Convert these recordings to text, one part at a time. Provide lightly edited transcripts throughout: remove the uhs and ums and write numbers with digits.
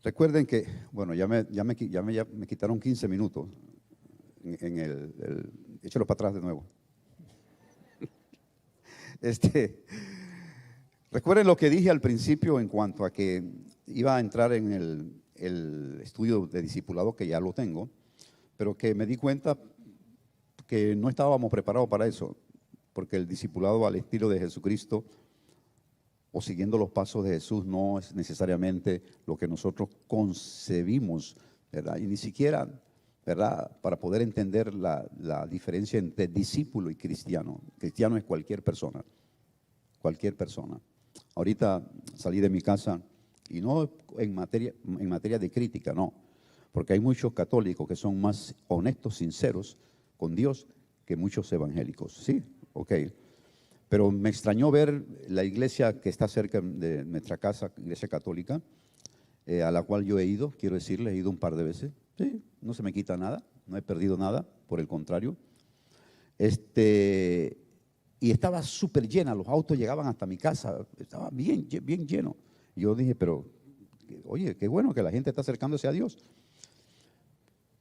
Recuerden que, bueno, ya me quitaron 15 minutos en échalo para atrás de nuevo. Recuerden lo que dije al principio en cuanto a que iba a entrar en el estudio de discipulado, que ya lo tengo, pero que me di cuenta que no estábamos preparados para eso, porque el discipulado al estilo de Jesucristo o siguiendo los pasos de Jesús no es necesariamente lo que nosotros concebimos, ¿verdad? Y ni siquiera, ¿verdad?, para poder entender la diferencia entre discípulo y cristiano. Cristiano es cualquier persona, cualquier persona. Ahorita salí de mi casa y no en materia de crítica, no, porque hay muchos católicos que son más honestos, sinceros con Dios que muchos evangélicos. Sí, ok. Pero me extrañó ver la iglesia que está cerca de nuestra casa, iglesia católica, a la cual yo he ido, quiero decirle, he ido un par de veces. Sí, no se me quita nada, no he perdido nada, por el contrario. Y estaba súper llena, los autos llegaban hasta mi casa, estaba bien lleno. Y yo dije, pero, oye, qué bueno que la gente está acercándose a Dios.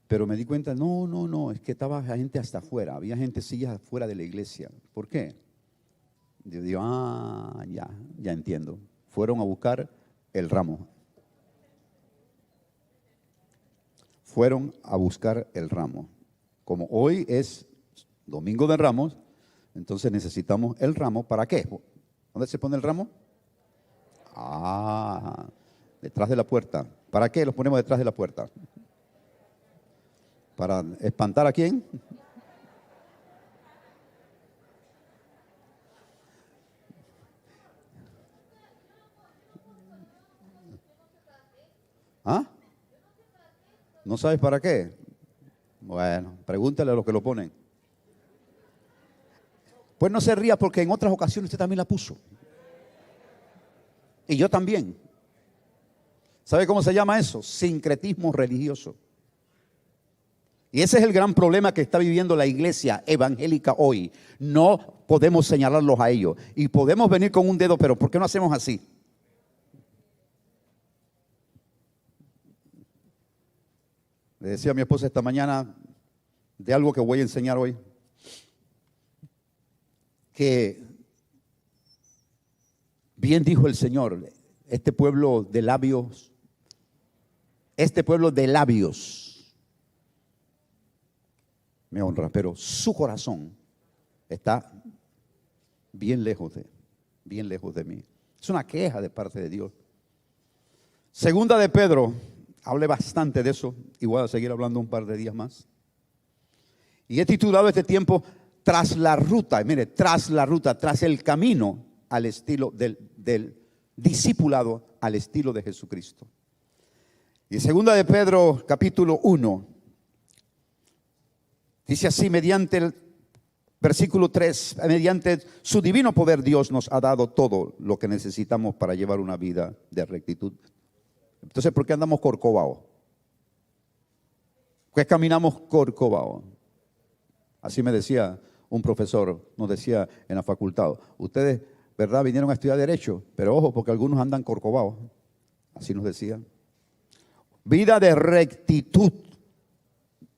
Pero me di cuenta, no, es que estaba la gente hasta afuera, había gente sillas afuera de la iglesia. ¿Por qué? Yo digo, ya entiendo. Fueron a buscar el ramo. Fueron a buscar el ramo. Como hoy es Domingo de Ramos, entonces necesitamos el ramo. ¿Para qué? ¿Dónde se pone el ramo? Detrás de la puerta. ¿Para qué los ponemos detrás de la puerta? ¿Para espantar a quién? ¿No sabes para qué? Bueno, pregúntale a los que lo ponen. Pues no se ría porque en otras ocasiones usted también la puso. Y yo también. ¿Sabe cómo se llama eso? Sincretismo religioso. Y ese es el gran problema que está viviendo la iglesia evangélica hoy. No podemos señalarlos a ellos. Y podemos venir con un dedo, pero ¿por qué no hacemos así? Le decía a mi esposa esta mañana de algo que voy a enseñar hoy, que bien dijo el Señor, este pueblo de labios me honra, pero su corazón está bien lejos de mí. Es una queja de parte de Dios. Segunda de Pedro, hablé bastante de eso y voy a seguir hablando un par de días más. Y he titulado este tiempo Tras la ruta, mire, tras el camino al estilo del discipulado, al estilo de Jesucristo. Y segunda de Pedro, capítulo 1, dice así, mediante el versículo 3, mediante su divino poder Dios nos ha dado todo lo que necesitamos para llevar una vida de rectitud. Entonces, ¿por qué andamos corcovados? ¿Por qué caminamos corcovados? Así me decía un profesor, nos decía en la facultad, ustedes, ¿verdad?, vinieron a estudiar Derecho, pero ojo, porque algunos andan corcovados. Así nos decía. Vida de rectitud,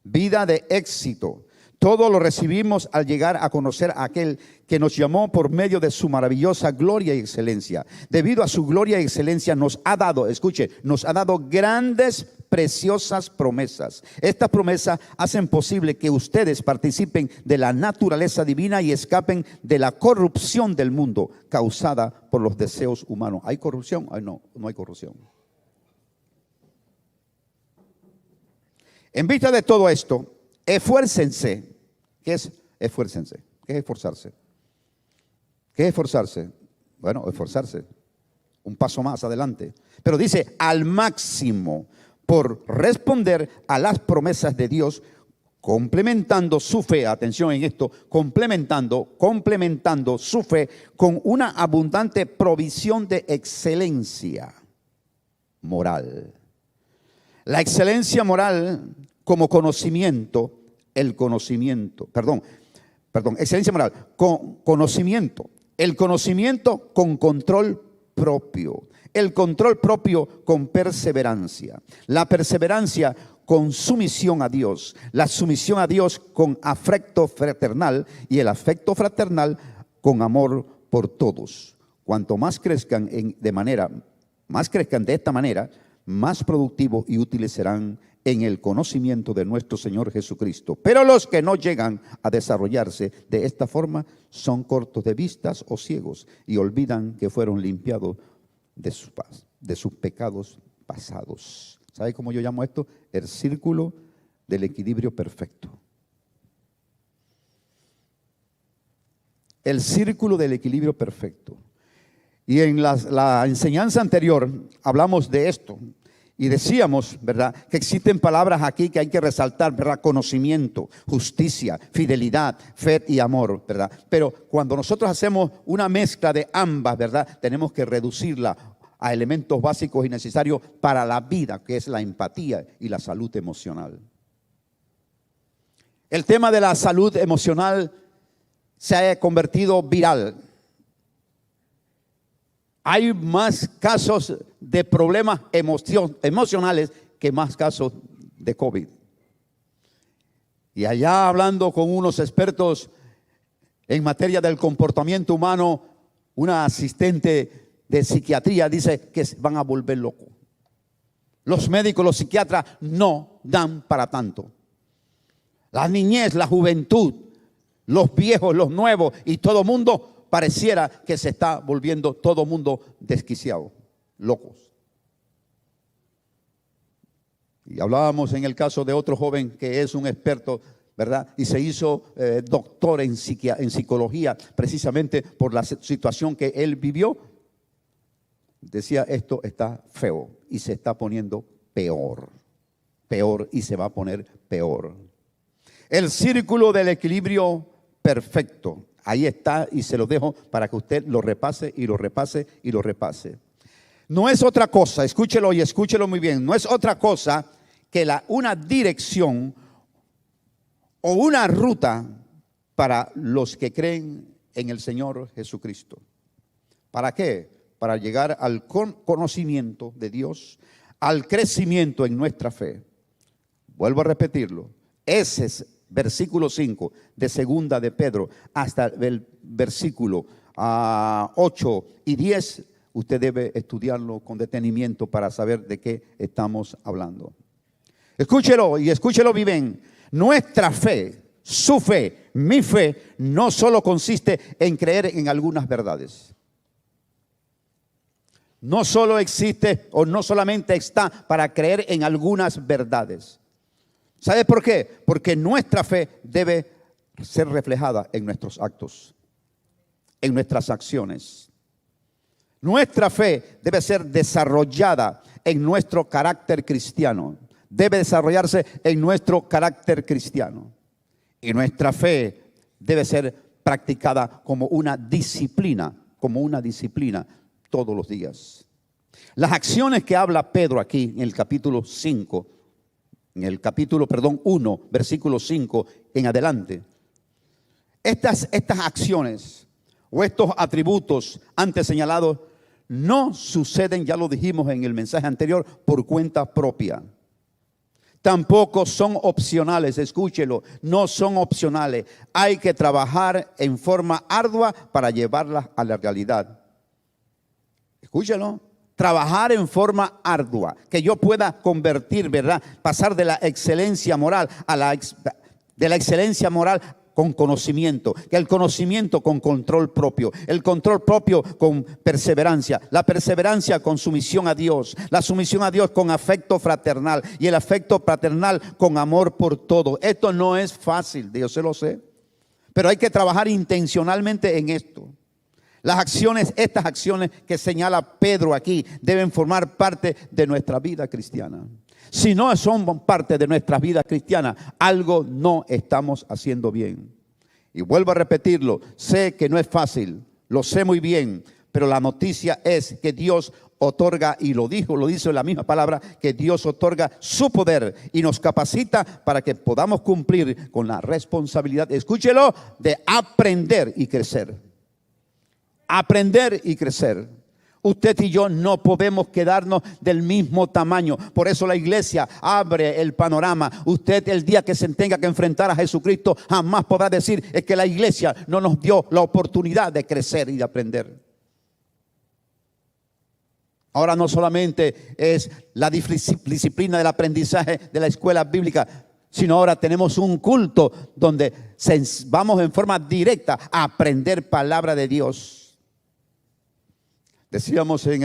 vida de éxito. Todo lo recibimos al llegar a conocer a aquel que nos llamó por medio de su maravillosa gloria y excelencia. Debido a su gloria y excelencia nos ha dado, escuche, nos ha dado grandes, preciosas promesas. Estas promesas hacen posible que ustedes participen de la naturaleza divina y escapen de la corrupción del mundo causada por los deseos humanos. ¿Hay corrupción? Ay, no hay corrupción. En vista de todo esto, esfuércense. ¿Qué es esfuércense? ¿Qué es esforzarse? ¿Qué es esforzarse? Bueno, esforzarse. Un paso más adelante. Pero dice al máximo por responder a las promesas de Dios, complementando su fe, atención en esto, complementando su fe con una abundante provisión de excelencia moral. La excelencia moral como conocimiento, excelencia moral, con conocimiento, el conocimiento con control propio, el control propio con perseverancia, la perseverancia con sumisión a Dios, la sumisión a Dios con afecto fraternal y el afecto fraternal con amor por todos. Cuanto más crezcan de esta manera, más productivos y útiles serán en el conocimiento de nuestro Señor Jesucristo. Pero los que no llegan a desarrollarse de esta forma son cortos de vistas o ciegos y olvidan que fueron limpiados de sus pecados pasados. ¿Sabe cómo yo llamo esto? El círculo del equilibrio perfecto. El círculo del equilibrio perfecto. Y en la enseñanza anterior hablamos de esto. Y decíamos, ¿verdad?, que existen palabras aquí que hay que resaltar, ¿verdad? Conocimiento, justicia, fidelidad, fe y amor, ¿verdad? Pero cuando nosotros hacemos una mezcla de ambas, ¿verdad?, tenemos que reducirla a elementos básicos y necesarios para la vida, que es la empatía y la salud emocional. El tema de la salud emocional se ha convertido viral. Hay más casos de problemas emocionales que más casos de COVID. Y allá hablando con unos expertos en materia del comportamiento humano, una asistente de psiquiatría dice que se van a volver locos. Los médicos, los psiquiatras no dan para tanto. La niñez, la juventud, los viejos, los nuevos y todo el mundo pareciera que se está volviendo todo el mundo desquiciado, locos. Y hablábamos en el caso de otro joven que es un experto, ¿verdad? Y se hizo doctor en psicología precisamente por la situación que él vivió. Decía, esto está feo y se está poniendo peor y se va a poner peor. El círculo del equilibrio perfecto. Ahí está y se lo dejo para que usted lo repase y lo repase y lo repase. No es otra cosa, escúchelo y escúchelo muy bien, no es otra cosa que una dirección o una ruta para los que creen en el Señor Jesucristo. ¿Para qué? Para llegar al conocimiento de Dios, al crecimiento en nuestra fe. Vuelvo a repetirlo, ese es versículo 5 de segunda de Pedro hasta el versículo 8 y 10, usted debe estudiarlo con detenimiento para saber de qué estamos hablando. Escúchelo y escúchelo bien. Nuestra fe, su fe, mi fe, no solo consiste en creer en algunas verdades. No solo existe o no solamente está para creer en algunas verdades. ¿Sabe por qué? Porque nuestra fe debe ser reflejada en nuestros actos, en nuestras acciones. Nuestra fe debe ser desarrollada en nuestro carácter cristiano. Debe desarrollarse en nuestro carácter cristiano. Y nuestra fe debe ser practicada como una disciplina todos los días. Las acciones que habla Pedro aquí en el capítulo 5, en el capítulo 1, versículo 5 en adelante. Estas acciones o estos atributos antes señalados no suceden, ya lo dijimos en el mensaje anterior, por cuenta propia. Tampoco son opcionales, escúchelo, no son opcionales. Hay que trabajar en forma ardua para llevarlas a la realidad. Escúchelo. Trabajar en forma ardua, que yo pueda convertir, ¿verdad? Pasar de la excelencia moral de la excelencia moral con conocimiento, que el conocimiento con control propio, el control propio con perseverancia, la perseverancia con sumisión a Dios, la sumisión a Dios con afecto fraternal y el afecto fraternal con amor por todo. Esto no es fácil, yo se lo sé, pero hay que trabajar intencionalmente en esto. Estas acciones que señala Pedro aquí deben formar parte de nuestra vida cristiana. Si no son parte de nuestra vida cristiana, algo no estamos haciendo bien. Y vuelvo a repetirlo, sé que no es fácil, lo sé muy bien, pero la noticia es que Dios otorga, y lo dice en la misma palabra, que Dios otorga su poder y nos capacita para que podamos cumplir con la responsabilidad, escúchelo, de aprender y crecer. Aprender y crecer. Usted y yo no podemos quedarnos del mismo tamaño. Por eso la iglesia abre el panorama. Usted, el día que se tenga que enfrentar a Jesucristo, jamás podrá decir es que la iglesia no nos dio la oportunidad de crecer y de aprender. Ahora no solamente es la disciplina del aprendizaje de la escuela bíblica, sino ahora tenemos un culto donde vamos en forma directa a aprender palabra de Dios. Decíamos en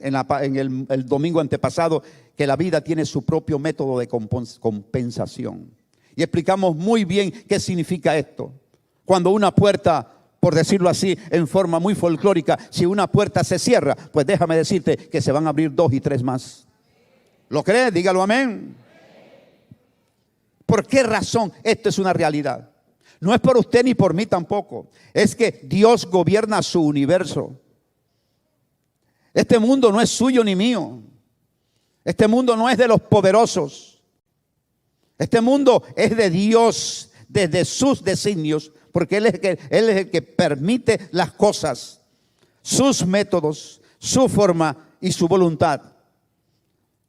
el domingo antepasado que la vida tiene su propio método de compensación. Y explicamos muy bien qué significa esto. Cuando una puerta, por decirlo así, en forma muy folclórica, si una puerta se cierra, pues déjame decirte que se van a abrir 2 y 3 más. ¿Lo crees? Dígalo amén. ¿Por qué razón esto es una realidad? No es por usted ni por mí tampoco. Es que Dios gobierna su universo. Este mundo no es suyo ni mío. Este mundo no es de los poderosos. Este mundo es de Dios desde sus designios, porque Él es el que permite las cosas, sus métodos, su forma y su voluntad.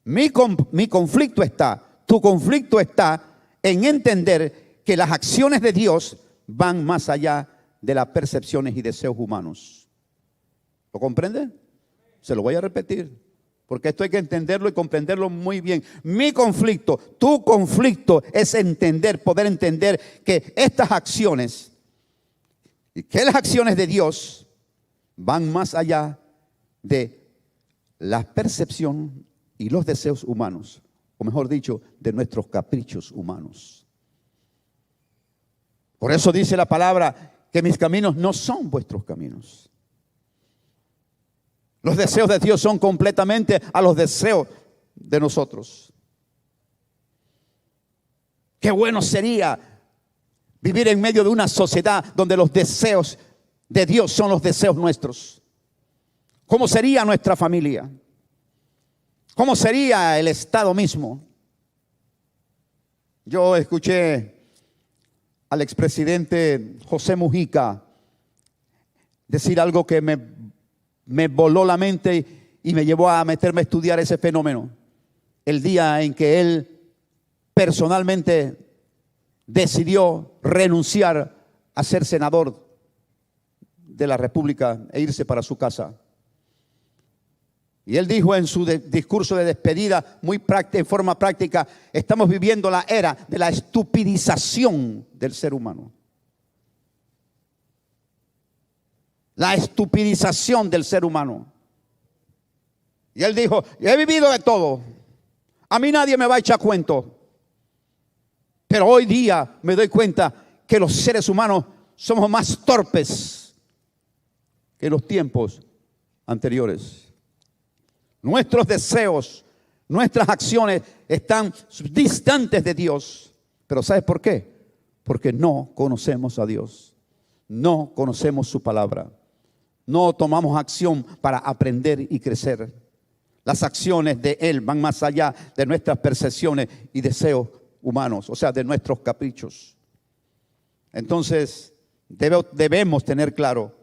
Mi conflicto está, tu conflicto está en entender que las acciones de Dios van más allá de las percepciones y deseos humanos. ¿Lo comprende? Se lo voy a repetir, porque esto hay que entenderlo y comprenderlo muy bien. Mi conflicto, tu conflicto es poder entender que estas acciones, que las acciones de Dios van más allá de la percepción y los deseos humanos, o mejor dicho, de nuestros caprichos humanos. Por eso dice la palabra que mis caminos no son vuestros caminos. Los deseos de Dios son completamente a los deseos de nosotros. Qué bueno sería vivir en medio de una sociedad donde los deseos de Dios son los deseos nuestros. ¿Cómo sería nuestra familia? ¿Cómo sería el Estado mismo? Yo escuché al expresidente José Mujica decir algo que me voló la mente y me llevó a meterme a estudiar ese fenómeno. El día en que él personalmente decidió renunciar a ser senador de la República e irse para su casa. Y él dijo en su discurso de despedida, en forma práctica, estamos viviendo la era de la estupidización del ser humano. La estupidización del ser humano. Y él dijo, he vivido de todo. A mí nadie me va a echar cuento. Pero hoy día me doy cuenta que los seres humanos somos más torpes que en los tiempos anteriores. Nuestros deseos, nuestras acciones están distantes de Dios. Pero ¿sabes por qué? Porque no conocemos a Dios. No conocemos su palabra. No tomamos acción para aprender y crecer. Las acciones de Él van más allá de nuestras percepciones y deseos humanos, o sea, de nuestros caprichos. Entonces, debemos tener claro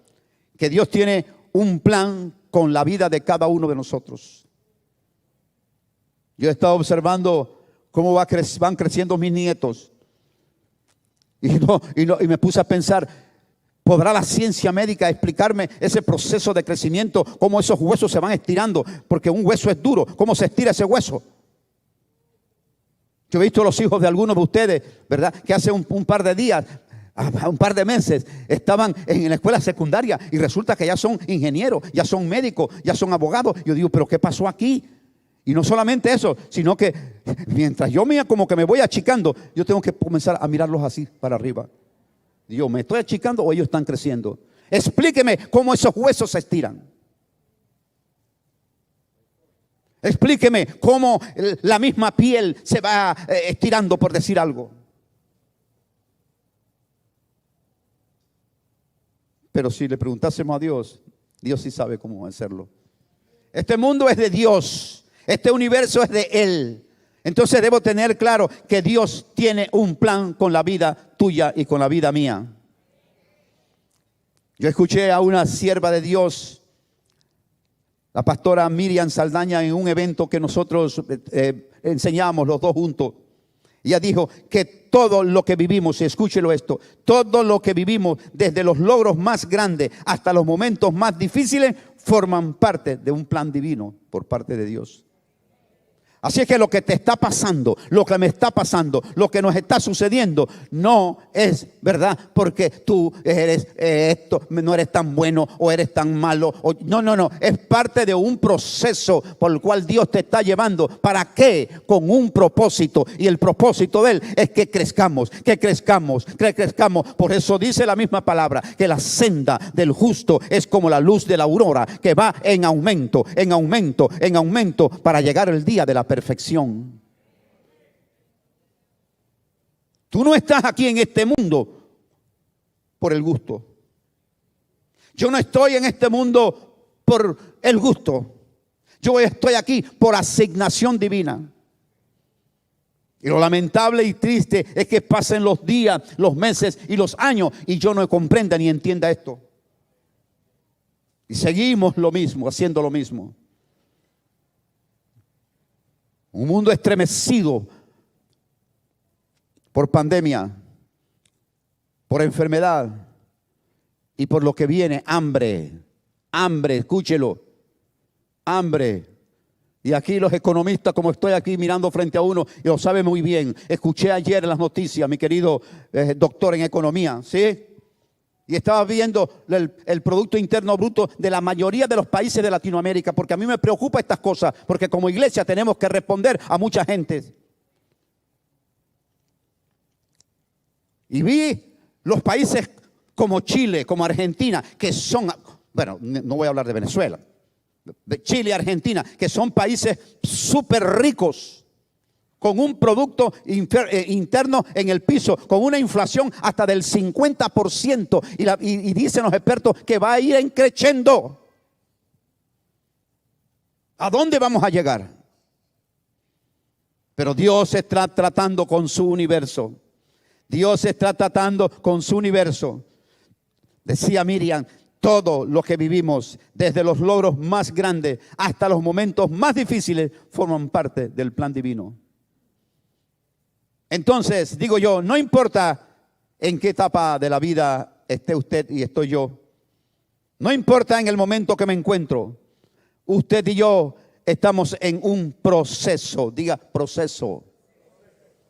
que Dios tiene un plan con la vida de cada uno de nosotros. Yo he estado observando cómo van creciendo mis nietos y me puse a pensar, ¿podrá la ciencia médica explicarme ese proceso de crecimiento? Cómo esos huesos se van estirando, porque un hueso es duro. ¿Cómo se estira ese hueso? Yo he visto a los hijos de algunos de ustedes, ¿verdad? Que hace un par de días, un par de meses, estaban en la escuela secundaria y resulta que ya son ingenieros, ya son médicos, ya son abogados. Yo digo, ¿pero qué pasó aquí? Y no solamente eso, sino que mientras yo como que me voy achicando, yo tengo que comenzar a mirarlos así para arriba. Dios, ¿me estoy achicando o ellos están creciendo? Explíqueme cómo esos huesos se estiran. Explíqueme cómo la misma piel se va estirando, por decir algo. Pero si le preguntásemos a Dios, Dios sí sabe cómo hacerlo. Este mundo es de Dios. Este universo es de Él. Entonces debo tener claro que Dios tiene un plan con la vida tuya y con la vida mía. Yo escuché a una sierva de Dios la pastora Miriam Saldaña en un evento que nosotros enseñamos los dos juntos. Ella dijo que todo lo que vivimos, escúchelo esto, todo lo que vivimos desde los logros más grandes hasta los momentos más difíciles forman parte de un plan divino por parte de Dios. Así es que lo que te está pasando, lo que me está pasando, lo que nos está sucediendo, no es verdad porque tú eres esto, no eres tan bueno o eres tan malo. No, es parte de un proceso por el cual Dios te está llevando. ¿Para qué? Con un propósito, y el propósito de Él es que crezcamos. Por eso dice la misma palabra, que la senda del justo es como la luz de la aurora, que va en aumento, para llegar el día de la perfección. Tú no estás aquí en este mundo por el gusto. Yo no estoy en este mundo por el gusto. Yo estoy aquí por asignación divina. Y lo lamentable y triste es que pasen los días, los meses y los años y yo no comprenda ni entienda esto. Y seguimos lo mismo, haciendo lo mismo. Un mundo estremecido por pandemia, por enfermedad y por lo que viene, hambre, escúchelo, hambre. Y aquí los economistas, como estoy aquí mirando frente a uno, y lo sabe muy bien. Escuché ayer en las noticias, mi querido doctor en economía, ¿sí? Y estaba viendo el Producto Interno Bruto de la mayoría de los países de Latinoamérica, porque a mí me preocupa estas cosas, porque como iglesia tenemos que responder a mucha gente. Y vi los países como Chile, como Argentina, que son, bueno, no voy a hablar de Venezuela, de Chile y Argentina, que son países súper ricos, con un producto interno en el piso, con una inflación hasta del 50%, y dicen los expertos que va a ir creciendo. ¿A dónde vamos a llegar? Pero Dios está tratando con su universo. Dios está tratando con su universo. Decía Miriam, todo lo que vivimos, desde los logros más grandes hasta los momentos más difíciles, forman parte del plan divino. Entonces, digo yo, no importa en qué etapa de la vida esté usted y estoy yo. No importa en el momento que me encuentro. Usted y yo estamos en un proceso. Diga proceso.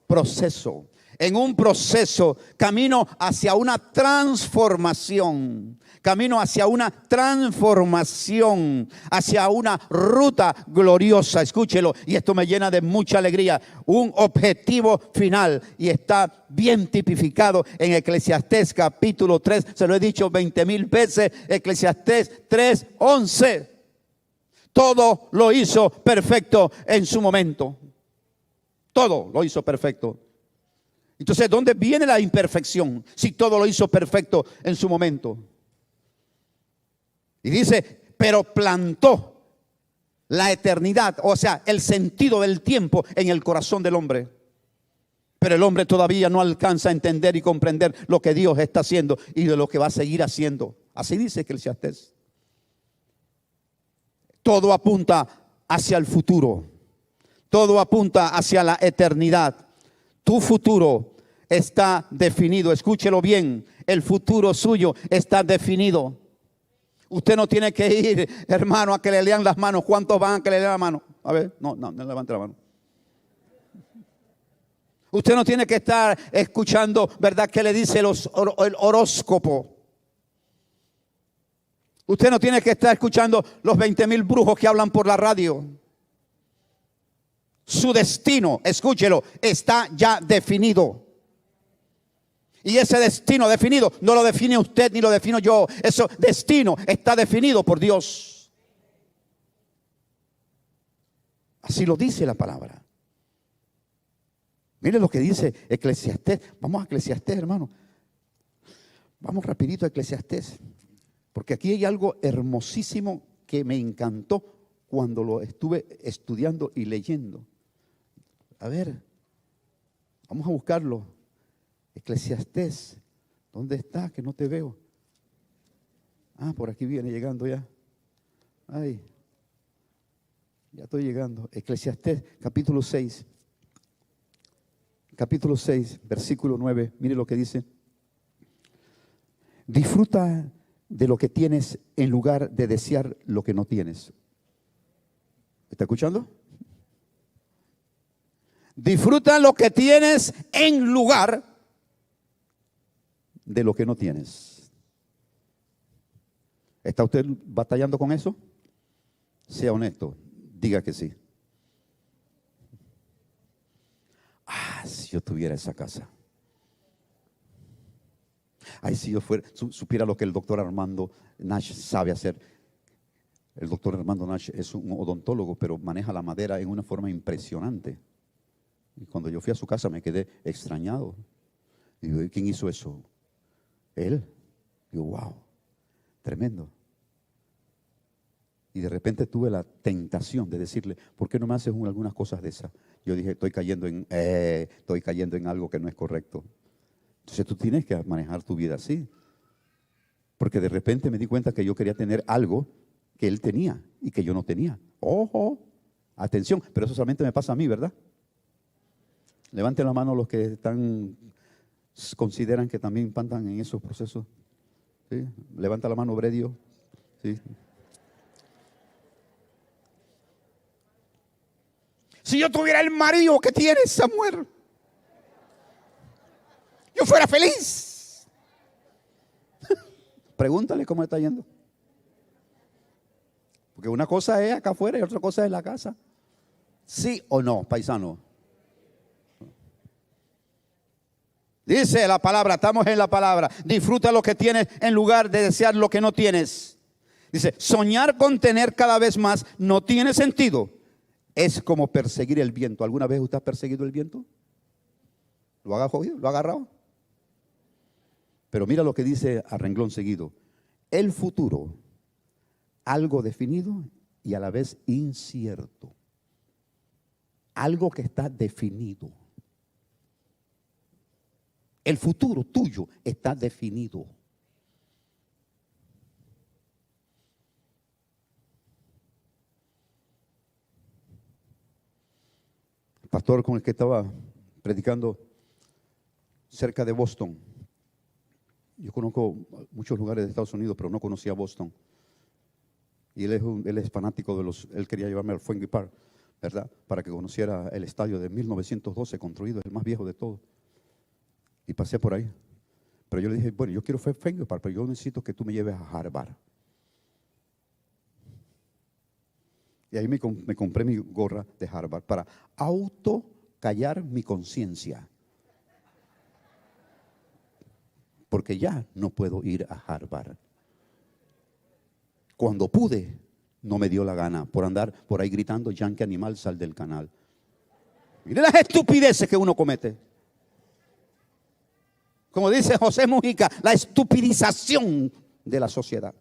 Proceso. En un proceso, camino hacia una transformación. Camino hacia una transformación, hacia una ruta gloriosa. Escúchelo, y esto me llena de mucha alegría. Un objetivo final, y está bien tipificado en Eclesiastés capítulo 3. Se lo he dicho 20,000 veces. Eclesiastés 3:11. Todo lo hizo perfecto en su momento. Todo lo hizo perfecto. Entonces, ¿dónde viene la imperfección? Si todo lo hizo perfecto en su momento. Y dice, pero plantó la eternidad, o sea, el sentido del tiempo en el corazón del hombre. Pero el hombre todavía no alcanza a entender y comprender lo que Dios está haciendo y de lo que va a seguir haciendo. Así dice Eclesiastés. Todo apunta hacia el futuro. Todo apunta hacia la eternidad. Tu futuro está definido. Escúchelo bien. El futuro suyo está definido. Usted no tiene que ir, hermano, a que le lean las manos. ¿Cuántos van a que le lean la mano? A ver, no levante la mano. Usted no tiene que estar escuchando, ¿verdad?, que le dice el horóscopo. Usted no tiene que estar escuchando los 20,000 brujos que hablan por la radio. Su destino, escúchelo, está ya definido. Y ese destino definido no lo define usted ni lo defino yo. Ese destino está definido por Dios. Así lo dice la palabra. Mire lo que dice Eclesiastés. Vamos a Eclesiastés, hermano. Vamos rapidito a Eclesiastés. Porque aquí hay algo hermosísimo que me encantó cuando lo estuve estudiando y leyendo. A ver, vamos a buscarlo. Eclesiastés, ¿dónde está? Que no te veo. Ah, por aquí viene llegando ya. Ay, Ya estoy llegando. Eclesiastés, capítulo 6. Capítulo 6, versículo 9. Mire lo que dice. Disfruta de lo que tienes en lugar de desear lo que no tienes. ¿Está escuchando? Disfruta lo que tienes en lugar de lo que no tienes. ¿Está usted batallando con eso? Sea honesto, diga que sí. Si yo tuviera esa casa. Ay, si yo supiera lo que el doctor Armando Nash sabe hacer. El doctor Armando Nash es un odontólogo, pero maneja la madera en una forma impresionante. Y cuando yo fui a su casa me quedé extrañado. Y digo, ¿quién hizo eso? Él. Digo, wow, tremendo. Y de repente tuve la tentación de decirle, ¿por qué no me haces algunas cosas de esas? Yo dije, estoy cayendo en algo que no es correcto. Entonces tú tienes que manejar tu vida así. Porque de repente me di cuenta que yo quería tener algo que él tenía y que yo no tenía. Ojo, atención, pero eso solamente me pasa a mí, ¿verdad? Levanten la mano los que consideran que también pantan en esos procesos. ¿Sí? Levanta la mano, Bredio. ¿Sí? Si yo tuviera el marido que tiene esa mujer, yo fuera feliz. Pregúntale cómo está yendo. Porque una cosa es acá afuera y otra cosa es la casa. ¿Sí o no, paisano? Dice la palabra, estamos en la palabra. Disfruta lo que tienes en lugar de desear lo que no tienes. Dice, soñar con tener cada vez más no tiene sentido. Es como perseguir el viento. ¿Alguna vez usted ha perseguido el viento? ¿Lo ha cogido? ¿Lo ha agarrado? Pero mira lo que dice a renglón seguido. El futuro, algo definido y a la vez incierto. Algo que está definido. El futuro tuyo está definido. El pastor con el que estaba predicando cerca de Boston. Yo conozco muchos lugares de Estados Unidos, pero no conocía Boston. Y él es fanático él quería llevarme al Fenway Park, ¿verdad? Para que conociera el estadio de 1912 construido, el más viejo de todos. Y pasé por ahí. Pero yo le dije, bueno, yo quiero Fenway Park, pero yo necesito que tú me lleves a Harvard. Y ahí me compré mi gorra de Harvard para autocallar mi conciencia. Porque ya no puedo ir a Harvard. Cuando pude, no me dio la gana por andar por ahí gritando, yankee animal, sal del canal. Mire las estupideces que uno comete. Como dice José Mujica, la estupidización de la sociedad.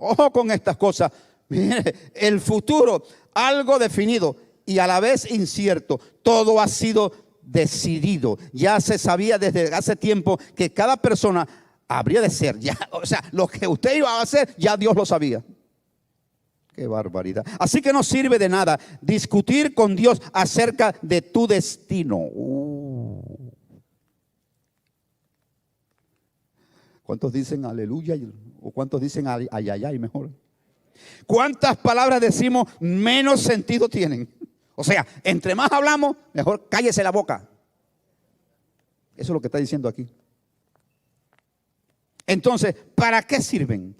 Ojo con estas cosas. Mire, el futuro, algo definido y a la vez incierto. Todo ha sido decidido. Ya se sabía desde hace tiempo que cada persona habría de ser. Ya, o sea, lo que usted iba a hacer, ya Dios lo sabía. Qué barbaridad. Así que no sirve de nada discutir con Dios acerca de tu destino. ¿Cuántos dicen aleluya? ¿O cuántos dicen ay, ay, ay, mejor? ¿Cuántas palabras decimos menos sentido tienen? O sea, entre más hablamos, mejor cállese la boca. Eso es lo que está diciendo aquí. Entonces, ¿para qué sirven?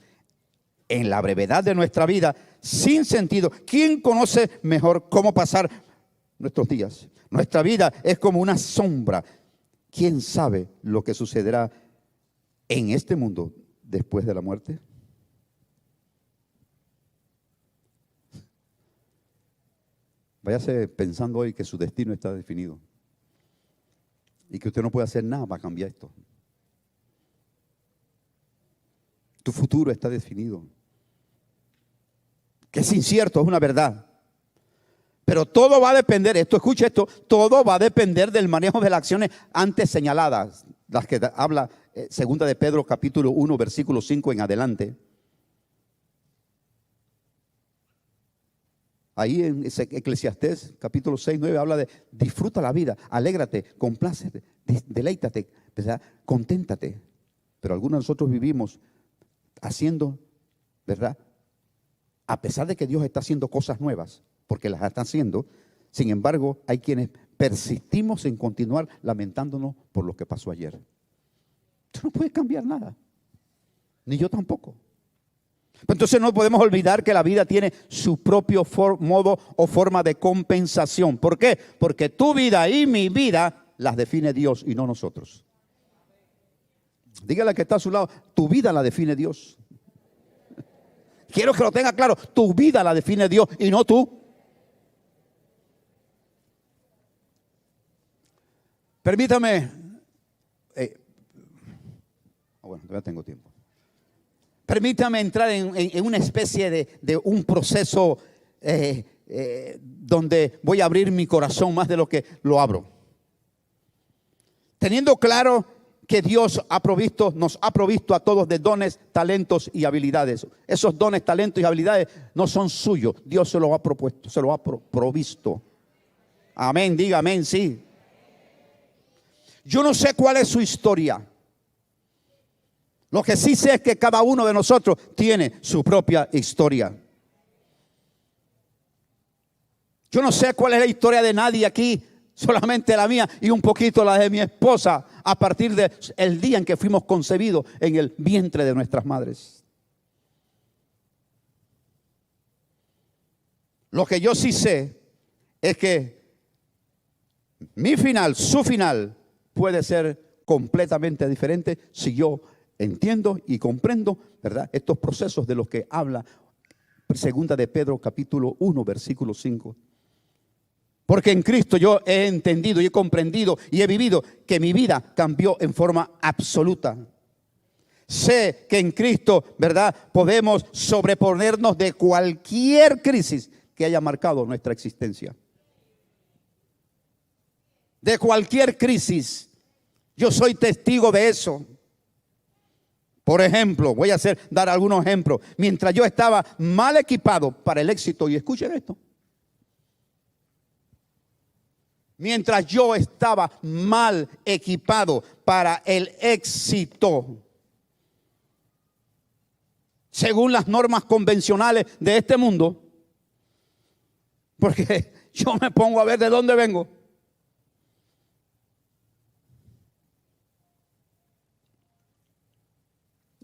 En la brevedad de nuestra vida, sin sentido. ¿Quién conoce mejor cómo pasar nuestros días? Nuestra vida es como una sombra. ¿Quién sabe lo que sucederá en este mundo después de la muerte? Váyase pensando hoy que su destino está definido y que usted no puede hacer nada para cambiar esto. Tu futuro está definido. Que es incierto, es una verdad. Pero todo va a depender, escuche esto, todo va a depender del manejo de las acciones antes señaladas, las que habla segunda de Pedro capítulo 1, versículo 5 en adelante. Ahí en Eclesiastés capítulo 6, 9 habla de disfruta la vida, alégrate, complácete, deleítate, ¿verdad? Conténtate. Pero algunos de nosotros vivimos haciendo, ¿verdad? A pesar de que Dios está haciendo cosas nuevas, porque las está haciendo, sin embargo, hay quienes persistimos en continuar lamentándonos por lo que pasó ayer. Tú no puedes cambiar nada, ni yo tampoco. Entonces no podemos olvidar que la vida tiene su propio modo o forma de compensación. ¿Por qué? Porque tu vida y mi vida las define Dios y no nosotros. Dígale al que está a su lado, tu vida la define Dios. Quiero que lo tenga claro, tu vida la define Dios y no tú. Permítame, bueno, todavía tengo tiempo. Permítame entrar en una especie de un proceso donde voy a abrir mi corazón más de lo que lo abro. Teniendo claro que Dios nos ha provisto a todos de dones, talentos y habilidades. Esos dones, talentos y habilidades no son suyos. Dios se los ha propuesto, se los ha provisto. Amén, diga amén, sí. Yo no sé cuál es su historia. Lo que sí sé es que cada uno de nosotros tiene su propia historia. Yo no sé cuál es la historia de nadie aquí, solamente la mía y un poquito la de mi esposa, a partir del día en que fuimos concebidos en el vientre de nuestras madres. Lo que yo sí sé es que mi final, su final, puede ser completamente diferente si yo entiendo y comprendo, ¿verdad?, estos procesos de los que habla segunda de Pedro capítulo 1 versículo 5. Porque en Cristo yo he entendido y he comprendido y he vivido que mi vida cambió en forma absoluta. Sé que en Cristo, ¿verdad?, podemos sobreponernos de cualquier crisis que haya marcado nuestra existencia. De cualquier crisis. Yo soy testigo de eso. Por ejemplo, voy a dar algunos ejemplos. Mientras yo estaba mal equipado para el éxito, y escuchen esto. Mientras yo estaba mal equipado para el éxito, según las normas convencionales de este mundo, porque yo me pongo a ver de dónde vengo.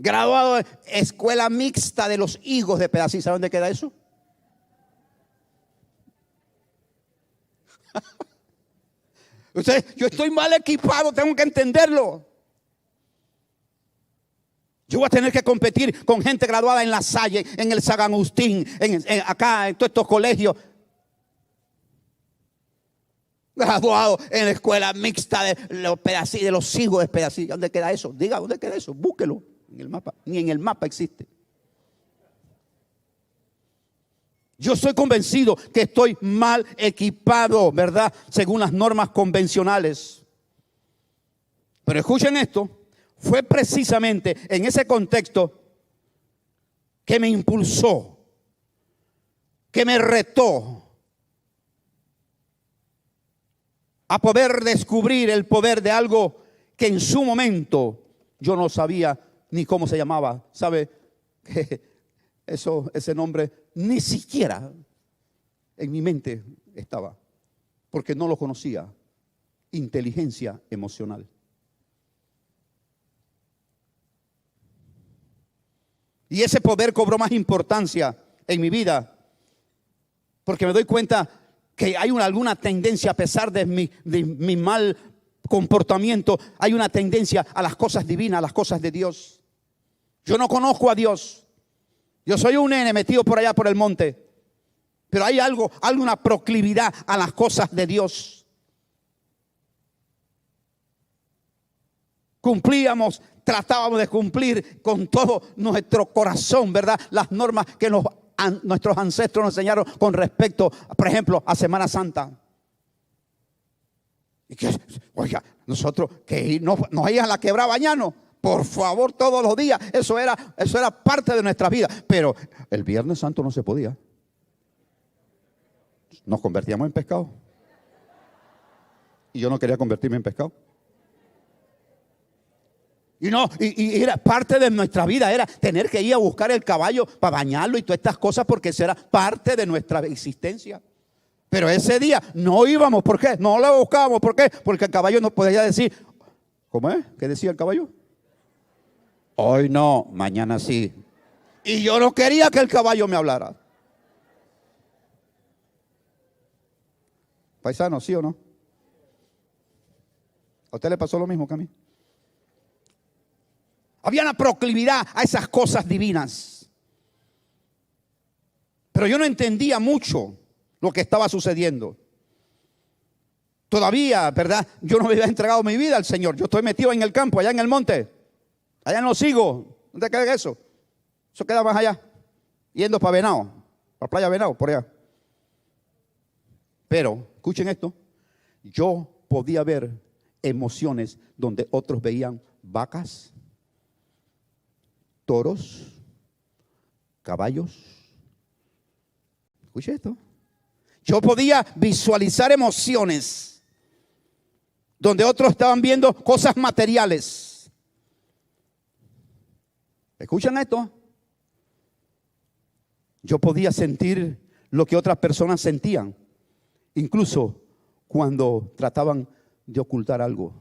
Graduado de escuela mixta de los higos de Pedací. ¿Saben dónde queda eso? Yo estoy mal equipado, tengo que entenderlo. Yo voy a tener que competir con gente graduada en La Salle, en el San Agustín, acá en todos estos colegios. Graduado en la escuela mixta de los Pedací, de los higos de Pedací. ¿Dónde queda eso? Diga, ¿dónde queda eso? Búsquelo. En el mapa, ni en el mapa existe. Yo estoy convencido que estoy mal equipado, ¿verdad?, según las normas convencionales. Pero escuchen esto, fue precisamente en ese contexto que me impulsó, que me retó a poder descubrir el poder de algo que en su momento yo no sabía ni cómo se llamaba. ¿Sabe? Que ese nombre ni siquiera en mi mente estaba, porque no lo conocía. Inteligencia emocional. Y ese poder cobró más importancia en mi vida, porque me doy cuenta que hay alguna tendencia, a pesar de mi mal comportamiento, hay una tendencia a las cosas divinas, a las cosas de Dios. Yo no conozco a Dios. Yo soy un nene metido por allá por el monte. Pero hay alguna proclividad a las cosas de Dios. Tratábamos de cumplir con todo nuestro corazón, ¿verdad?, las normas que nuestros ancestros nos enseñaron con respecto, por ejemplo, a Semana Santa. Y que, oiga, nosotros que nos íbamos a la Quebrada Bañano, por favor, todos los días, eso era parte de nuestra vida. Pero el Viernes Santo no se podía. nos convertíamos en pescado. Y yo no quería convertirme en pescado. Y no, y era parte de nuestra vida, era tener que ir a buscar el caballo para bañarlo y todas estas cosas, porque eso era parte de nuestra existencia. Pero ese día no íbamos, ¿por qué? No lo buscábamos, ¿por qué? Porque el caballo no podía decir, ¿cómo es? ¿Qué decía el caballo? Hoy no, mañana sí. Y yo no quería que el caballo me hablara. Paisano, ¿sí o no? ¿A usted le pasó lo mismo que a mí? Había una proclividad a esas cosas divinas. Pero yo no entendía mucho lo que estaba sucediendo. Todavía, ¿verdad? Yo no me había entregado mi vida al Señor. Yo estoy metido en el campo, allá en el monte. Allá no sigo. ¿Dónde queda eso? Eso queda más allá. Yendo para Venado, para Playa Venado, por allá. Pero, escuchen esto. Yo podía ver emociones donde otros veían vacas, toros, caballos. Escuche esto. Yo podía visualizar emociones donde otros estaban viendo cosas materiales. ¿Escuchan esto? Yo podía sentir lo que otras personas sentían, incluso cuando trataban de ocultar algo.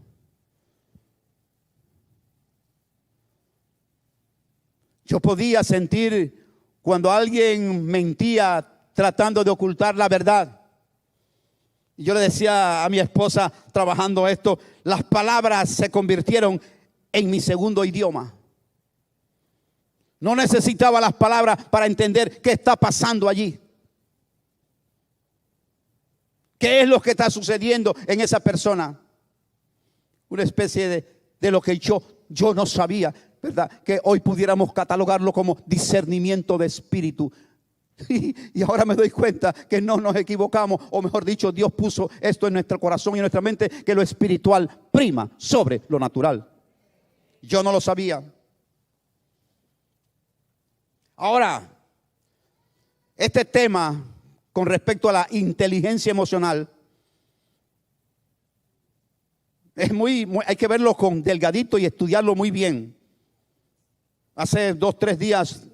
Yo podía sentir cuando alguien mentía tratando de ocultar la verdad. Y yo le decía a mi esposa trabajando esto, las palabras se convirtieron en mi segundo idioma. No necesitaba las palabras para entender qué está pasando allí. ¿Qué es lo que está sucediendo en esa persona? Una especie de lo que yo no sabía, ¿verdad? Que hoy pudiéramos catalogarlo como discernimiento de espíritu. Y ahora me doy cuenta que no nos equivocamos, o mejor dicho, Dios puso esto en nuestro corazón y en nuestra mente, que lo espiritual prima sobre lo natural. Yo no lo sabía. Ahora, este tema con respecto a la inteligencia emocional es hay que verlo con delgadito y estudiarlo muy bien. Hace 2, 3 días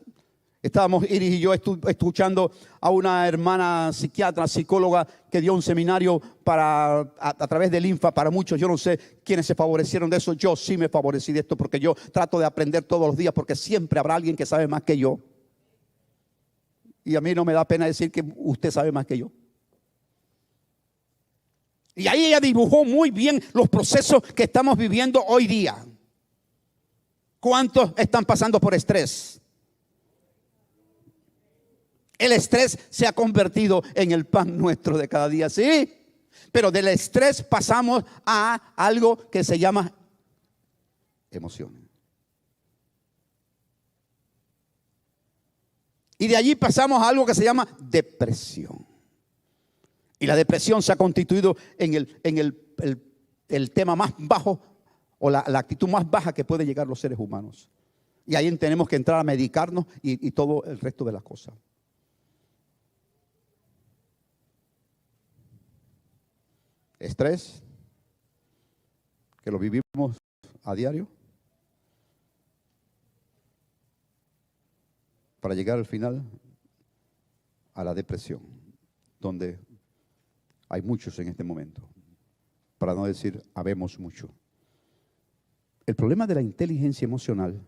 estábamos Iris y yo escuchando a una hermana psiquiatra, psicóloga, que dio un seminario a través del INFA para muchos. Yo no sé quiénes se favorecieron de eso. Yo sí me favorecí de esto porque yo trato de aprender todos los días, porque siempre habrá alguien que sabe más que yo. Y a mí no me da pena decir que usted sabe más que yo. Y ahí ella dibujó muy bien los procesos que estamos viviendo hoy día. ¿Cuántos están pasando por estrés? El estrés se ha convertido en el pan nuestro de cada día, sí. Pero del estrés pasamos a algo que se llama emociones. Y de allí pasamos a algo que se llama depresión. Y la depresión se ha constituido en el tema más bajo, o la actitud más baja que pueden llegar los seres humanos. Y ahí tenemos que entrar a medicarnos y todo el resto de las cosas. Estrés, que lo vivimos a diario, para llegar al final a la depresión, donde hay muchos en este momento, para no decir habemos mucho. El problema de la inteligencia emocional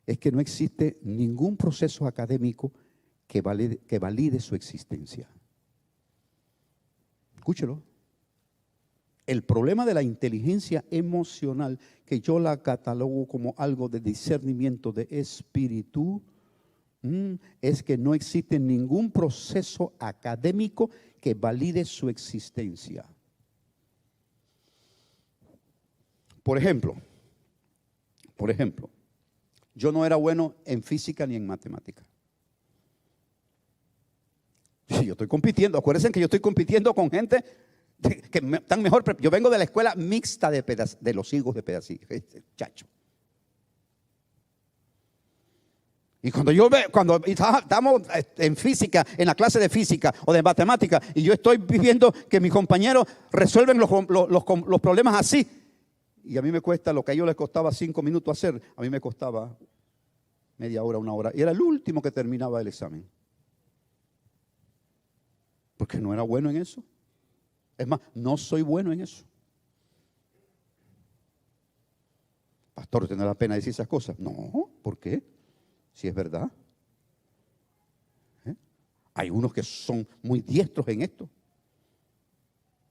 es que no existe ningún proceso académico que valide su existencia. Escúchelo. El problema de la inteligencia emocional, que yo la catalogo como algo de discernimiento de espíritu, es que no existe ningún proceso académico que valide su existencia. Por ejemplo, yo no era bueno en física ni en matemática. Si yo estoy compitiendo, acuérdense que yo estoy compitiendo con gente que están mejor. Yo vengo de la escuela mixta de los higos de Pedacillo, chacho. Y cuando estamos en física, en la clase de física o de matemática, y yo estoy viendo que mis compañeros resuelven los problemas así, y a mí me cuesta lo que a ellos les costaba 5 minutos hacer, a mí me costaba media hora, 1 hora, y era el último que terminaba el examen. Porque no era bueno en eso. Es más, no soy bueno en eso. Pastor, ¿tendrá la pena decir esas cosas? No, ¿por qué? Si es verdad. Hay unos que son muy diestros en esto.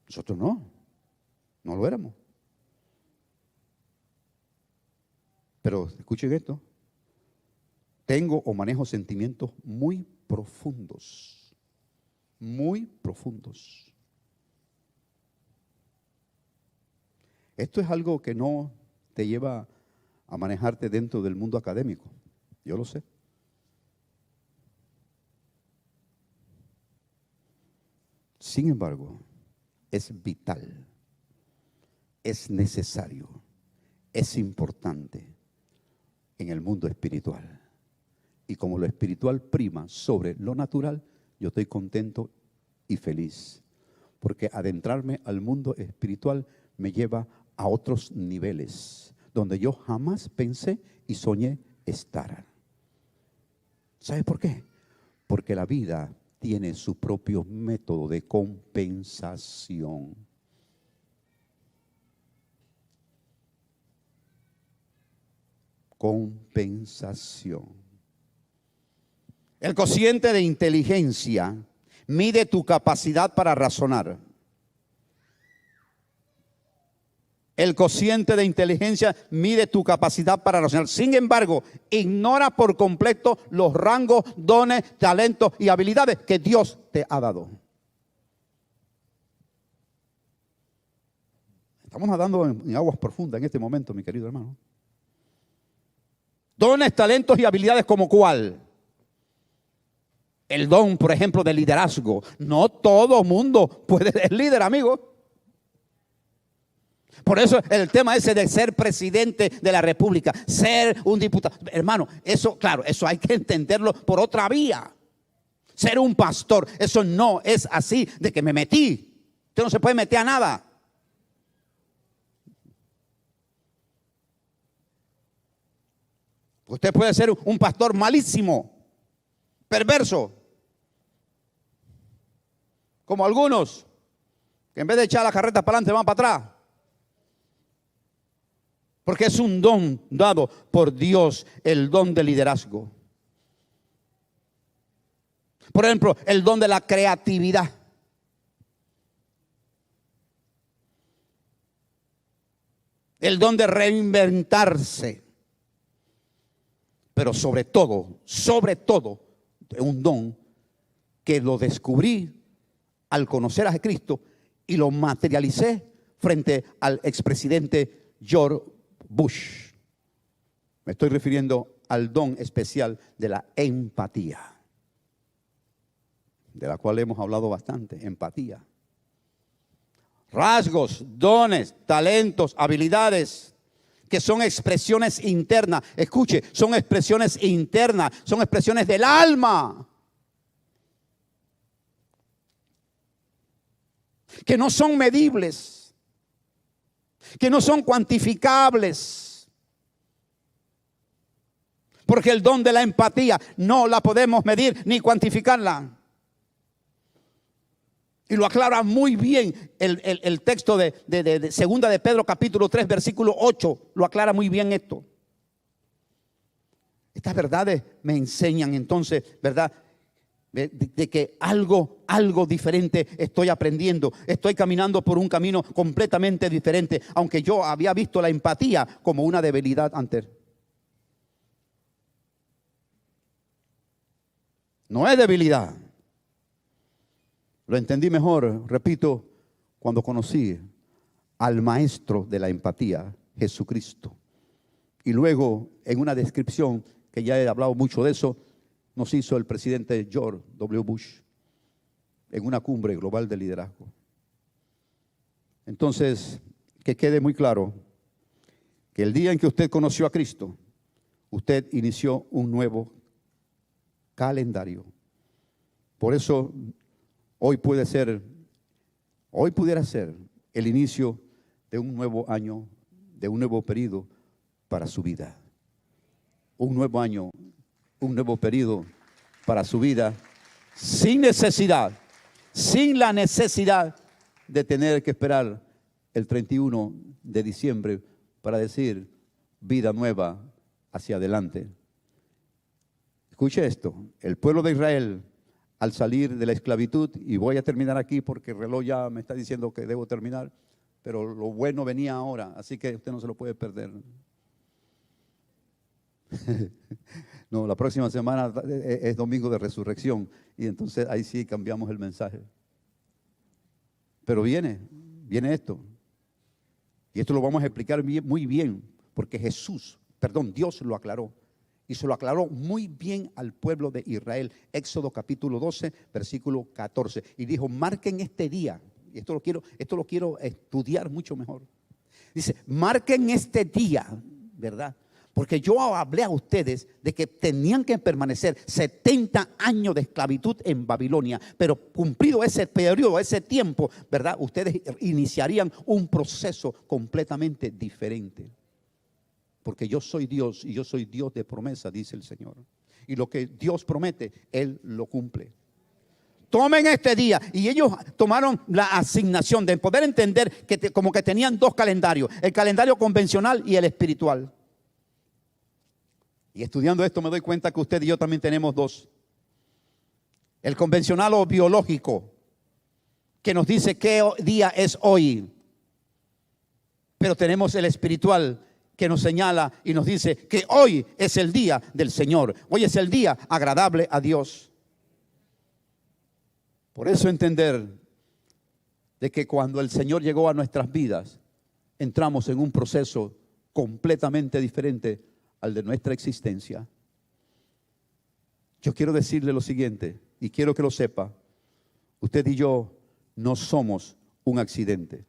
Nosotros no lo éramos. Pero escuchen esto. Tengo o manejo sentimientos muy profundos. Muy profundos. Esto es algo que no te lleva a manejarte dentro del mundo académico. Yo lo sé. Sin embargo, es vital, es necesario, es importante en el mundo espiritual. Y como lo espiritual prima sobre lo natural, yo estoy contento y feliz. Porque adentrarme al mundo espiritual me lleva a otros niveles donde yo jamás pensé y soñé estar. ¿Sabe por qué? Porque la vida tiene su propio método de compensación. Compensación. El cociente de inteligencia mide tu capacidad para razonar. El cociente de inteligencia mide tu capacidad para razonar. Sin embargo, ignora por completo los rangos, dones, talentos y habilidades que Dios te ha dado. Estamos nadando en aguas profundas en este momento, mi querido hermano. Dones, talentos y habilidades como ¿cuál? El don, por ejemplo, de liderazgo. No todo mundo puede ser líder, amigo. Por eso el tema ese de ser presidente de la república, ser un diputado. Hermano, eso, claro, eso hay que entenderlo por otra vía. Ser un pastor, eso no es así de que me metí. Usted no se puede meter a nada. Usted puede ser un pastor malísimo, perverso, como algunos, que en vez de echar la carreta para adelante van para atrás. Porque es un don dado por Dios, el don de liderazgo. Por ejemplo, el don de la creatividad. El don de reinventarse. Pero sobre todo, un don que lo descubrí al conocer a Cristo y lo materialicé frente al expresidente George Bush. Me estoy refiriendo al don especial de la empatía, de la cual hemos hablado bastante, empatía. Rasgos, dones, talentos, habilidades que son expresiones internas. Escuche, son expresiones internas, son expresiones del alma. Que no son medibles, que no son cuantificables. Porque el don de la empatía no la podemos medir ni cuantificarla. Y lo aclara muy bien el texto de segunda de Pedro capítulo 3 versículo 8. Lo aclara muy bien esto. Estas verdades me enseñan entonces, ¿verdad? De que algo diferente estoy aprendiendo. Estoy caminando por un camino completamente diferente. Aunque yo había visto la empatía como una debilidad antes. No es debilidad. Lo entendí mejor, repito, cuando conocí al maestro de la empatía, Jesucristo. Y luego, en una descripción, que ya he hablado mucho de eso, nos hizo el presidente George W. Bush en una cumbre global de liderazgo. Entonces, que quede muy claro que el día en que usted conoció a Cristo, usted inició un nuevo calendario. Por eso hoy pudiera ser el inicio de un nuevo año, de un nuevo periodo para su vida. Un nuevo año, un nuevo periodo para su vida, sin la necesidad de tener que esperar el 31 de diciembre para decir vida nueva hacia adelante. Escuche esto, el pueblo de Israel al salir de la esclavitud, y voy a terminar aquí porque el reloj ya me está diciendo que debo terminar, pero lo bueno venía ahora, así que usted no se lo puede perder. No, la próxima semana es domingo de resurrección y entonces ahí sí cambiamos el mensaje. Pero viene esto. Y esto lo vamos a explicar muy bien, porque Dios lo aclaró. Y se lo aclaró muy bien al pueblo de Israel. Éxodo capítulo 12, versículo 14. Y dijo, marquen este día. Y esto lo quiero estudiar mucho mejor. Dice, marquen este día, ¿verdad? Porque yo hablé a ustedes de que tenían que permanecer 70 años de esclavitud en Babilonia. Pero cumplido ese periodo, ese tiempo, ¿verdad? Ustedes iniciarían un proceso completamente diferente. Porque yo soy Dios y yo soy Dios de promesa, dice el Señor. Y lo que Dios promete, Él lo cumple. Tomen este día. Y ellos tomaron la asignación de poder entender que como que tenían dos calendarios. El calendario convencional y el espiritual. Y estudiando esto me doy cuenta que usted y yo también tenemos dos. El convencional o biológico, que nos dice qué día es hoy. Pero tenemos el espiritual, que nos señala y nos dice que hoy es el día del Señor. Hoy es el día agradable a Dios. Por eso entender de que cuando el Señor llegó a nuestras vidas, entramos en un proceso completamente diferente al de nuestra existencia. Yo quiero decirle lo siguiente, y quiero que lo sepa. Usted y yo no somos un accidente.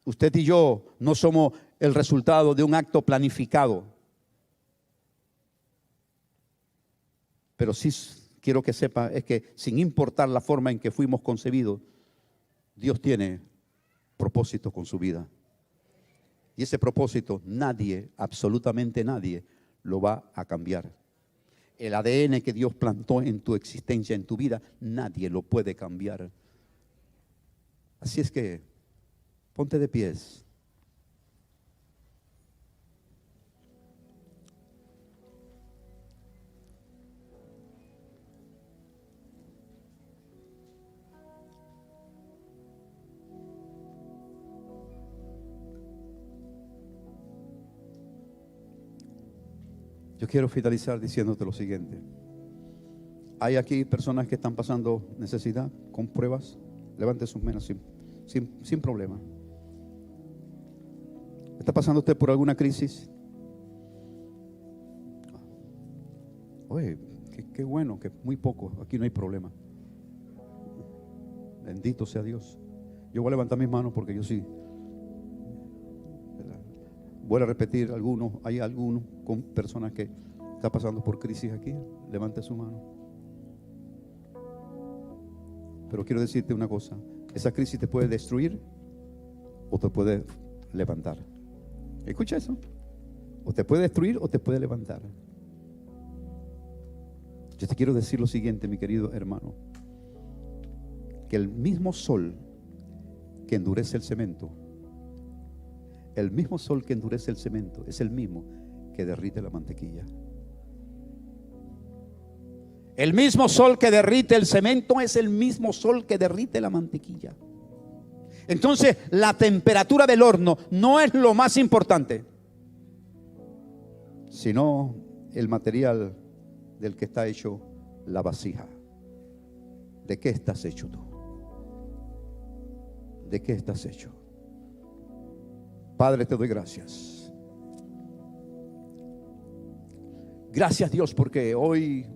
Usted y yo no somos el resultado de un acto planificado. Pero sí quiero que sepa es que sin importar la forma en que fuimos concebidos, Dios tiene propósito con su vida. Y ese propósito nadie, absolutamente nadie, lo va a cambiar. El ADN que Dios plantó en tu existencia, en tu vida, nadie lo puede cambiar. Así es que ponte de pies. Yo quiero finalizar diciéndote lo siguiente. Hay aquí personas que están pasando necesidad con pruebas. Levante sus manos sin problema. ¿Está pasando usted por alguna crisis? Oye, qué bueno, que muy poco, aquí no hay problema. Bendito sea Dios. Yo voy a levantar mis manos porque yo sí. Voy a repetir hay algunos con personas que están pasando por crisis aquí. Levante su mano. Pero quiero decirte una cosa. Esa crisis te puede destruir o te puede levantar. Escucha eso. O te puede destruir o te puede levantar. Yo te quiero decir lo siguiente, mi querido hermano. Que el mismo sol que endurece el cemento, el mismo sol que endurece el cemento es el mismo que derrite la mantequilla. El mismo sol que derrite el cemento es el mismo sol que derrite la mantequilla. Entonces, la temperatura del horno no es lo más importante, sino el material del que está hecho la vasija. ¿De qué estás hecho tú? ¿De qué estás hecho? Padre, te doy gracias. Gracias, Dios, porque hoy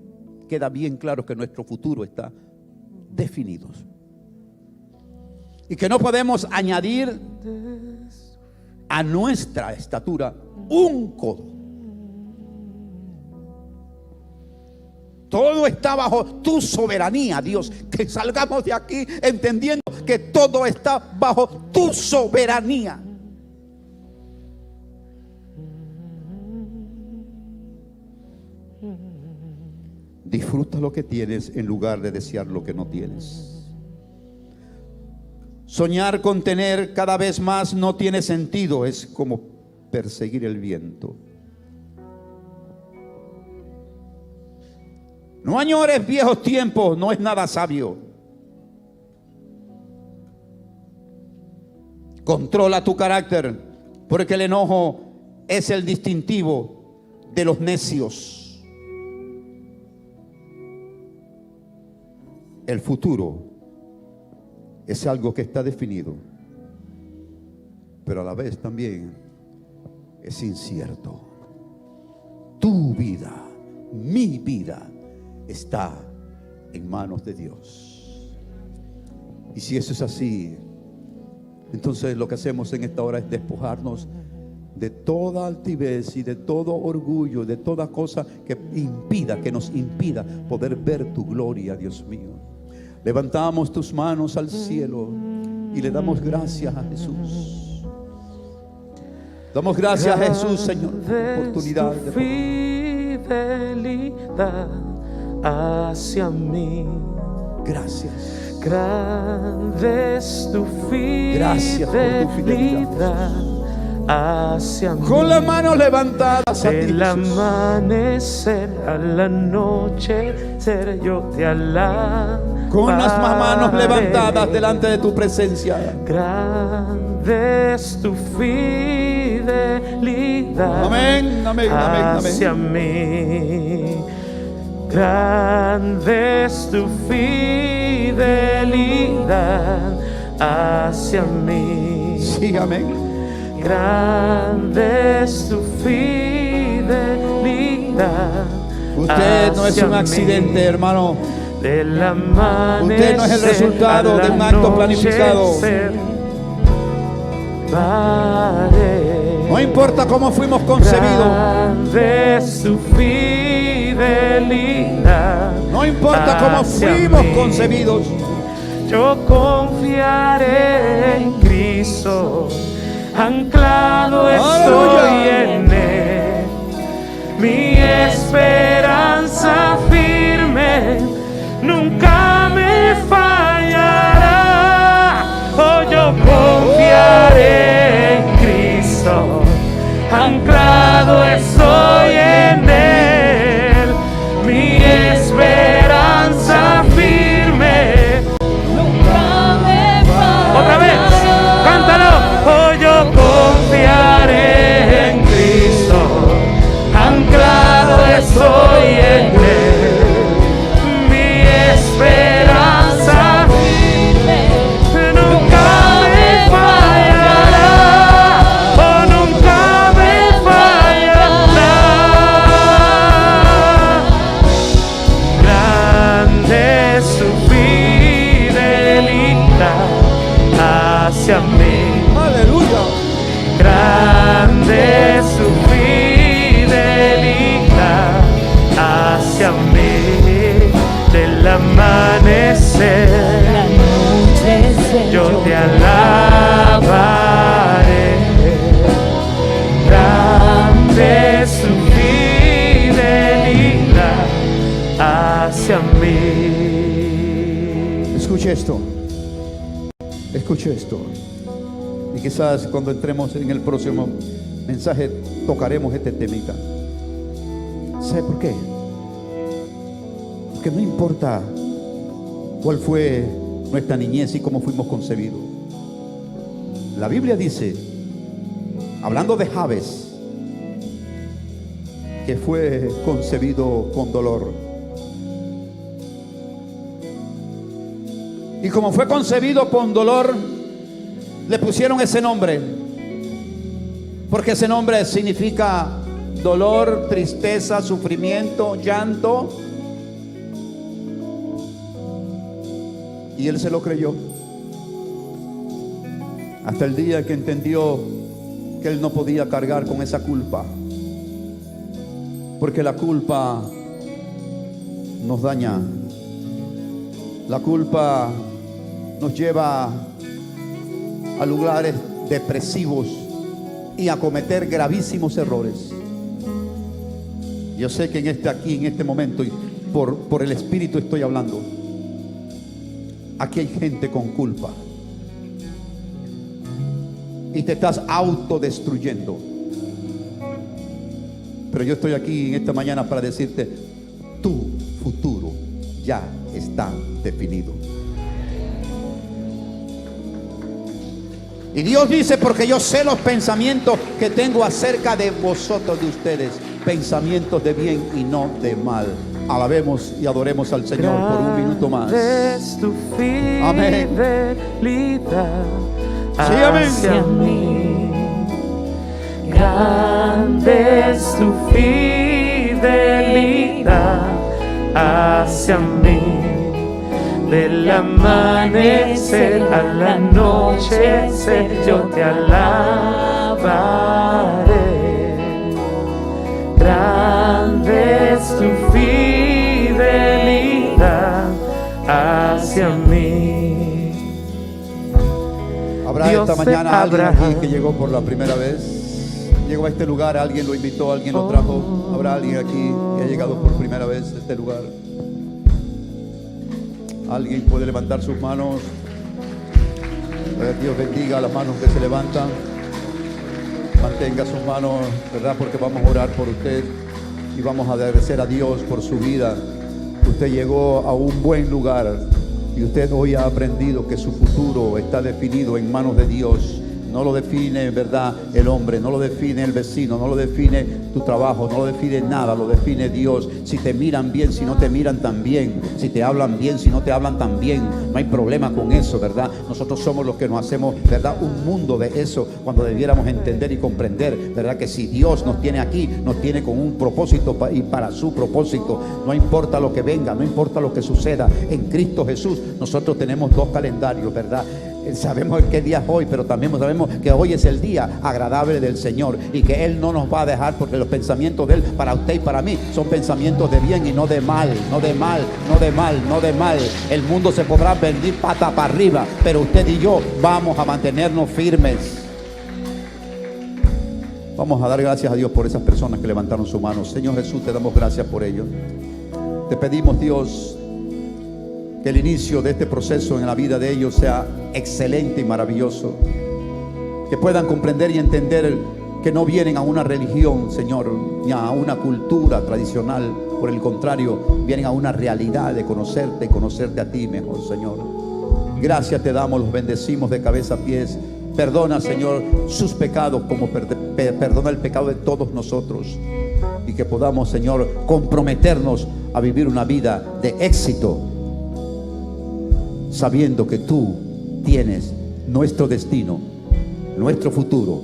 queda bien claro que nuestro futuro está definido. Y que no podemos añadir a nuestra estatura un codo. Todo está bajo tu soberanía, Dios. Que salgamos de aquí entendiendo que todo está bajo tu soberanía. Disfruta lo que tienes en lugar de desear lo que no tienes. Soñar con tener cada vez más no tiene sentido. Es como perseguir el viento. No añores viejos tiempos, no es nada sabio. Controla tu carácter, porque el enojo es el distintivo de los necios. El futuro es algo que está definido, pero a la vez también es incierto. Tu vida, mi vida, está en manos de Dios. Y si eso es así, entonces lo que hacemos en esta hora es despojarnos de toda altivez y de todo orgullo, de toda cosa que nos impida poder ver tu gloria, Dios mío. Levantamos tus manos al cielo y le damos gracias a Jesús. Damos gracias a Jesús, Señor, por la oportunidad de fidelidad hacia mí. Gracias. Grande es tu Gracias por tu fidelidad hacia mí. Con las manos levantadas a ti, Del Jesús. amanecer a la noche, yo te alabo. Con las manos levantadas delante de tu presencia. Grande es tu fidelidad. Amén, amén, amén, amén. Hacia mí. Grande es tu fidelidad hacia mí. Sí, amén. Grande es tu fidelidad. Usted no es un accidente, hermano. Del amanecer, usted no es el resultado de un acto planificado. No importa cómo fuimos concebidos. Grande es tu fidelidad. No importa cómo fuimos concebidos. Yo confiaré en Cristo, anclado estoy en Él. Mi esperanza firme nunca me fallará. Oh, yo confiaré en Cristo, anclado estoy en Él. Mi esperanza firme nunca me fallará. Otra vez, cántalo. Oh, yo confiaré en Cristo, anclado estoy en Él. Esperanza firme nunca me fallará, oh, nunca me fallará. Grande es su fidelidad hacia mí. Aleluya. Grande es su fidelidad hacia mí. Del amanecer, yo te alabaré. Grande es su fidelidad hacia mí. Escuche esto. Escuche esto. Y quizás cuando entremos en el próximo mensaje tocaremos este temita. ¿Sabe por qué? Porque no importa cuál fue nuestra niñez y cómo fuimos concebidos. La Biblia dice, hablando de Jabes, que fue concebido con dolor. Y como fue concebido con dolor, le pusieron ese nombre, porque ese nombre significa dolor, tristeza, sufrimiento, llanto. Y él se lo creyó hasta el día que entendió que él no podía cargar con esa culpa, porque la culpa nos daña. La culpa nos lleva a lugares depresivos y a cometer gravísimos errores. Yo sé que en este momento, y por el Espíritu estoy hablando, aquí hay gente con culpa y te estás autodestruyendo. Pero yo estoy aquí en esta mañana para decirte: tu futuro ya está definido. Y Dios dice: porque yo sé los pensamientos que tengo acerca de vosotros, de ustedes, pensamientos de bien y no de mal. Alabemos y adoremos al Señor por un minuto más. Es tu Amén. fidelidad Sí, amén. hacia mí. Grande es tu fidelidad hacia mí. Del amanecer al anochecer yo te alabaré. Grande es tu fidelidad hacia mí. Habrá Dios esta mañana de alguien Abraham. aquí que llegó por la primera vez. Llegó a este lugar, alguien lo invitó, alguien lo trajo. Habrá alguien aquí que ha llegado por primera vez a este lugar. Alguien puede levantar sus manos. Dios bendiga a las manos que se levantan. Mantenga sus manos, ¿verdad? Porque vamos a orar por usted y vamos a agradecer a Dios por su vida. Usted llegó a un buen lugar y usted hoy ha aprendido que su futuro está definido en manos de Dios. No lo define, ¿verdad?, el hombre, no lo define el vecino, no lo define tu trabajo, no lo define nada, lo define Dios. Si te miran bien, si no te miran tan bien, si te hablan bien, si no te hablan tan bien, no hay problema con eso, ¿verdad? Nosotros somos los que nos hacemos, ¿verdad?, un mundo de eso, cuando debiéramos entender y comprender, ¿verdad?, que si Dios nos tiene aquí, nos tiene con un propósito y para su propósito. No importa lo que venga, no importa lo que suceda, en Cristo Jesús nosotros tenemos dos calendarios, ¿verdad? Sabemos qué día es hoy, pero también sabemos que hoy es el día agradable del Señor y que Él no nos va a dejar, porque los pensamientos de Él para usted y para mí son pensamientos de bien y no de mal, no de mal, no de mal, no de mal. El mundo se podrá venir pata para arriba, pero usted y yo vamos a mantenernos firmes. Vamos a dar gracias a Dios por esas personas que levantaron su mano. Señor Jesús, te damos gracias por ello. Te pedimos, Dios, que el inicio de este proceso en la vida de ellos sea excelente y maravilloso. Que puedan comprender y entender que no vienen a una religión, Señor, ni a una cultura tradicional. Por el contrario, vienen a una realidad de conocerte y conocerte a ti mejor, Señor. Gracias te damos, los bendecimos de cabeza a pies. Perdona, Señor, sus pecados como perdona el pecado de todos nosotros. Y que podamos, Señor, comprometernos a vivir una vida de éxito, sabiendo que tú tienes nuestro destino, nuestro futuro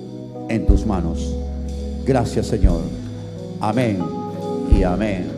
en tus manos. Gracias, Señor. Amén y amén.